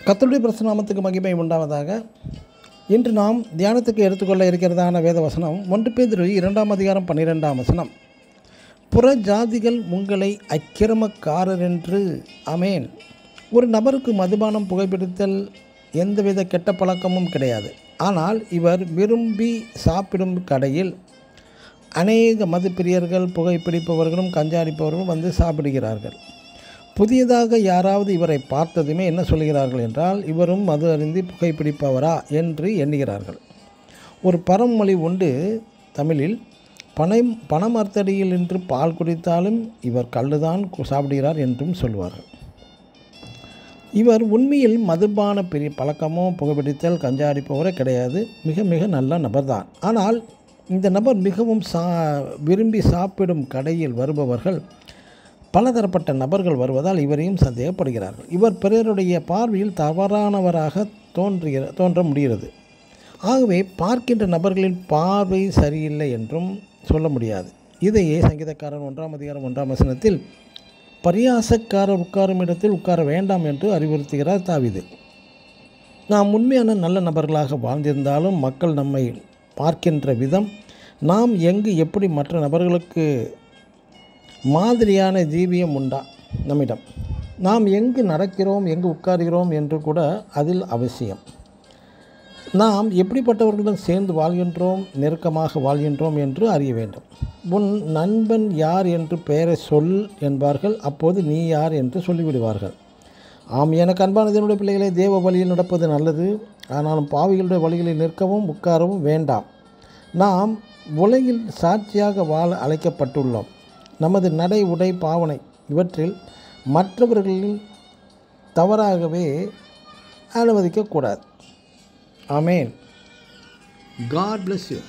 கர்த்தருடைய பரிசுத்த நாமத்துக்கு மகிமை உண்டாவதாக. இன்று நாம் தியானத்துக்கு எடுத்துக்கொள்ள இருக்கிறதான வேத வசனம் 1 பேதுரு 2 அதிகாரம் 12 வசனம். புற ஜாதிகள் உங்களை அக்கிரமக்காரர் என்று. ஆமேன். ஒரு நபருக்கு மதுபானம் புகைப்பிடித்தல் எந்தவித கெட்ட பழக்கமும் கிடையாது. ஆனால் இவர் விரும்பி சாப்பிடும் கடையில் அநேக மது பிரியர்கள், புகைப்பிடிப்பவர்களும் கஞ்சாடிப்பவர்களும் வந்து சாப்பிடுகிறார்கள். புதியதாக யாராவது இவரை பார்த்ததுமே என்ன சொல்கிறார்கள் என்றால், இவரும் மது அருந்தி புகைப்பிடிப்பவரா என்று எண்ணுகிறார்கள். ஒரு பழமொழி உண்டு தமிழில், பணமர்த்தடியில் நின்று பால் குடித்தாலும் இவர் கள்ளுதான் சாப்பிடுகிறார் என்றும் சொல்வார்கள். இவர் உண்மையில் மதுபான பெரிய பழக்கமோ புகைப்பிடித்தல் கஞ்சாடிப்பவரே கிடையாது. மிக மிக நல்ல நபர்தான். ஆனால் இந்த நபர் மிகவும் விரும்பி சாப்பிடும் கடையில் வருபவர்கள் பலதரப்பட்ட நபர்கள் வருவதால் இவரையும் சந்தேகப்படுகிறார்கள். இவர் பிறருடைய பார்வையில் தவறானவராக தோன்ற முடிகிறது. ஆகவே பார்க்கின்ற நபர்களின் பார்வை சரியில்லை என்றும் சொல்ல முடியாது. இதையே சங்கீதக்காரன் 1 அதிகாரம் 1 வசனத்தில் பரியாசக்காரர் உட்காரும் இடத்தில் உட்கார வேண்டாம் என்று அறிவுறுத்துகிறார் தாவீது. நாம் உண்மையான நல்ல நபர்களாக வாழ்ந்திருந்தாலும் மக்கள் நம்மை பார்க்கின்ற விதம், நாம் எங்கு எப்படி மற்ற நபர்களுக்கு மாதிரியான ஜீவியம் உண்டா நம்மிடம், நாம் எங்கு நடக்கிறோம், எங்கு உட்கார்கிறோம் என்று கூட அதில் அவசியம். நாம் எப்படிப்பட்டவர்களுடன் சேர்ந்து வாழ்கின்றோம், நெருக்கமாக வாழ்கின்றோம் என்று அறிய வேண்டும். உன் நண்பன் யார் என்று பெயரை சொல் என்பார்கள். அப்போது நீ யார் என்று சொல்லிவிடுவார்கள். ஆம், எனக்கு அன்பான தேவனுடைய பிள்ளைகளை, தேவ வழியில் நடப்பது நல்லது. ஆனாலும் பாவிகளுடைய வழிகளில் நிற்கவும் உட்காரவும் வேண்டாம். நாம் உலகில் சாட்சியாக வாழ அழைக்கப்பட்டுள்ளோம். நமது நடை, உடை, பாவனை இவற்றில் மற்றவர்களின் தவறாகவே அனுமதிக்கக்கூடாது. ஆமேன். God bless you.